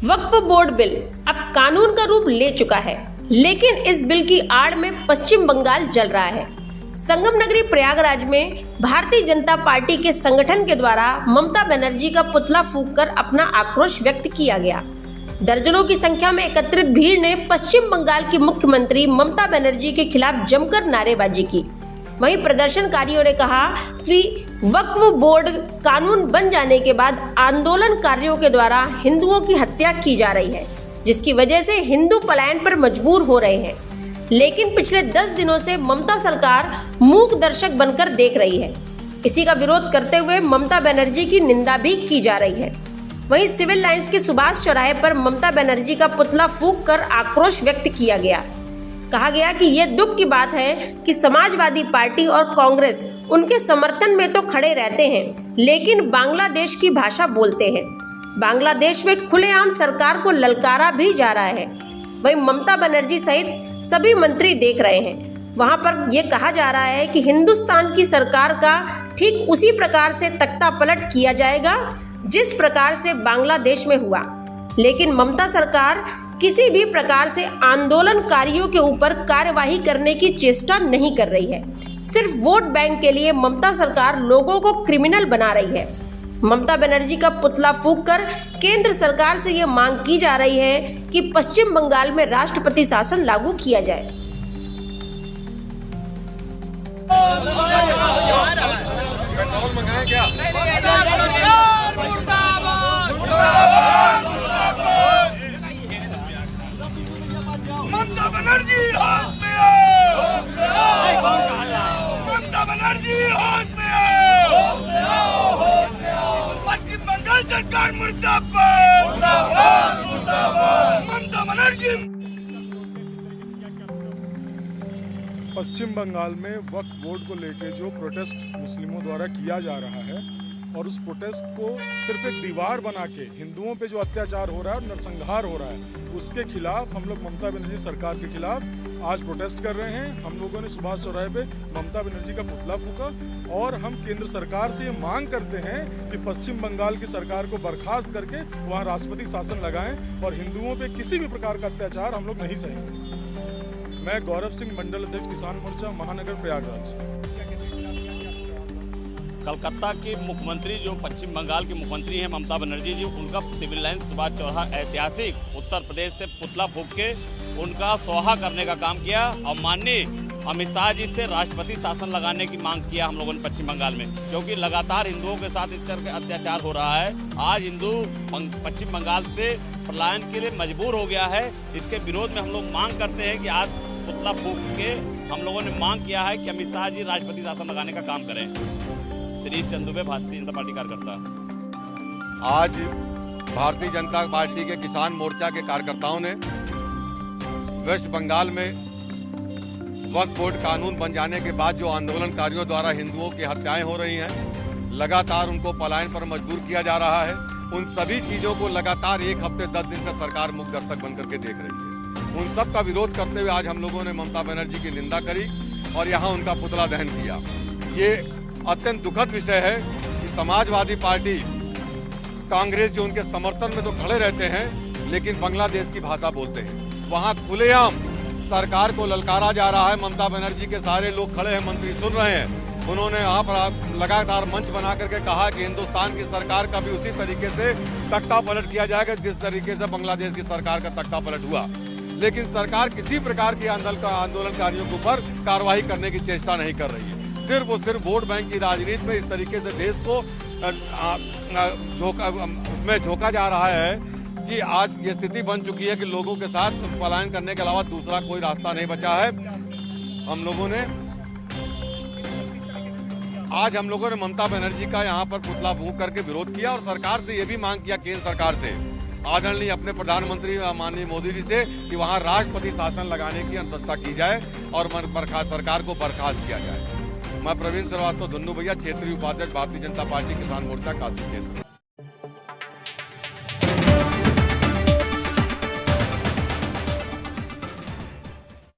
वक्फ board bill अब कानून का रूप ले चुका है, लेकिन इस बिल की आड़ में पश्चिम बंगाल जल रहा है। संगम नगरी प्रयागराज में भारतीय जनता पार्टी के संगठन के द्वारा ममता बनर्जी का पुतला फूंककर अपना आक्रोश व्यक्त किया गया। दर्जनों की संख्या में एकत्रित भीड़ ने पश्चिम बंगाल की मुख्यमंत्री ममता बनर्जी के खिलाफ जमकर नारेबाजी की। वहीं प्रदर्शनकारियों ने कहा कि वक्फ बोर्ड कानून बन जाने के बाद आंदोलनकारियों के द्वारा हिंदुओं की हत्या की जा रही है, जिसकी वजह से हिंदू पलायन पर मजबूर हो रहे हैं। लेकिन पिछले 10 दिनों से ममता सरकार मूक दर्शक बनकर देख रही है। इसी का विरोध करते हुए ममता बनर्जी की निंदा भी की जा रही है। वहीं सिविल लाइंस के सुभाष चौराहे पर ममता बनर्जी का पुतला फूंककर आक्रोश व्यक्त किया गया। कहा गया कि यह दुख की बात है कि समाजवादी पार्टी और कांग्रेस उनके समर्थन में तो खड़े रहते हैं, लेकिन बांग्लादेश की भाषा बोलते हैं। बांग्लादेश में खुलेआम सरकार को ललकारा भी जा रहा है। वहीं ममता बनर्जी सहित सभी मंत्री देख रहे हैं। वहां पर यह कहा जा रहा है कि हिंदुस्तान की सरकार का ठीक उसी प्रकार से तख्ता पलट किया जाएगा जिस प्रकार से बांग्लादेश में हुआ। लेकिन ममता सरकार किसी भी प्रकार से आंदोलनकारियों के ऊपर कार्यवाही करने की चेष्टा नहीं कर रही है। सिर्फ वोट बैंक के लिए ममता सरकार लोगों को क्रिमिनल बना रही है। ममता बनर्जी का पुतला फूंककर केंद्र सरकार से यह मांग की जा रही है कि पश्चिम बंगाल में राष्ट्रपति शासन लागू किया जाए। ममता बनर्जी हाथ में आओ, ममता बनर्जी हाथ में आओ, पश्चिम बंगाल सरकार मुर्दाबाद, ममता बनर्जी। पश्चिम बंगाल में वक्फ बोर्ड को लेकर जो प्रोटेस्ट मुस्लिमों द्वारा किया जा रहा है और उस प्रोटेस्ट को सिर्फ एक दीवार बना के हिंदुओं पे जो अत्याचार हो रहा है, नरसंहार हो रहा है, उसके खिलाफ हम लोग ममता बनर्जी सरकार के खिलाफ आज प्रोटेस्ट कर रहे हैं। हम लोगों ने सुभाष चौराहे पे ममता बनर्जी का पुतला फूंका और हम केंद्र सरकार से ये मांग करते हैं कि पश्चिम बंगाल की सरकार को बर्खास्त करके वहाँ राष्ट्रपति शासन लगाएं और हिंदुओं पे किसी भी प्रकार का अत्याचार हम लोग नहीं सहेंगे। मैं गौरव सिंह, मंडल अध्यक्ष किसान मोर्चा, महानगर प्रयागराज। कलकत्ता के मुख्यमंत्री जो पश्चिम बंगाल के मुख्यमंत्री हैं ममता बनर्जी जी, उनका सिविल लाइंस सुभाष चौराहा ऐतिहासिक उत्तर प्रदेश से पुतला फूंक के उनका स्वाहा करने का काम किया और माननीय अमित शाह जी से राष्ट्रपति शासन लगाने की मांग किया हम लोगों ने पश्चिम बंगाल में, क्योंकि लगातार हिंदुओं के साथ इस तरह के अत्याचार हो रहा है। आज हिंदू पश्चिम बंगाल से पलायन के लिए मजबूर हो गया है। इसके विरोध में हम लोग मांग करते हैं कि आज पुतला फूंक के हम लोगों ने मांग किया है कि अमित शाह जी राष्ट्रपति शासन लगाने का काम करें। श्री चंदुबे, भारतीय जनता पार्टी कार्यकर्ता। आज भारतीय जनता पार्टी के किसान मोर्चा के कार्यकर्ताओं ने वेस्ट बंगाल में वक्फ बोर्ड कानून बन जाने के बाद जो आंदोलनकारियों द्वारा हिंदुओं की हत्याएं हो रही हैं, लगातार उनको पलायन पर मजबूर किया जा रहा है, उन सभी चीजों को लगातार एक हफ्ते 10 दिन से सरकार मूक दर्शक बनकर के देख रही है। उन सब का विरोध करते हुए आज हम लोगों ने ममता बनर्जी की निंदा करी और यहाँ उनका पुतला दहन किया। ये अत्यंत दुखद विषय है कि समाजवादी पार्टी, कांग्रेस जो उनके समर्थन में तो खड़े रहते हैं, लेकिन बांग्लादेश की भाषा बोलते हैं। वहां खुलेआम सरकार को ललकारा जा रहा है। ममता बनर्जी के सारे लोग खड़े हैं, मंत्री सुन रहे हैं। उन्होंने यहाँ पर लगातार मंच बना करके कहा कि हिंदुस्तान की सरकार का भी उसी तरीके से तख्ता पलट किया जाएगा जिस तरीके से बांग्लादेश की सरकार का तख्ता पलट हुआ। लेकिन सरकार किसी प्रकार की आंदोलनकारियों के ऊपर कार्रवाई करने की चेष्टा नहीं कर रही है। सिर्फ और सिर्फ वोट बैंक की राजनीति में इस तरीके से देश को उसमें झोंका जा रहा है कि आज ये स्थिति बन चुकी है कि लोगों के साथ पलायन करने के अलावा दूसरा कोई रास्ता नहीं बचा है। हम लोगों ने ममता बनर्जी का यहाँ पर पुतला फूंक करके विरोध किया और सरकार से ये भी मांग किया, केंद्र सरकार से, आदरणीय अपने प्रधानमंत्री माननीय मोदी जी से, कि वहाँ राष्ट्रपति शासन लगाने की अनुशंसा की जाए और सरकार को बर्खास्त किया जाए। मैं प्रवीण श्रीवास्तव, धन्नू भैया, क्षेत्रीय उपाध्यक्ष, भारतीय जनता पार्टी किसान मोर्चा काशी क्षेत्र।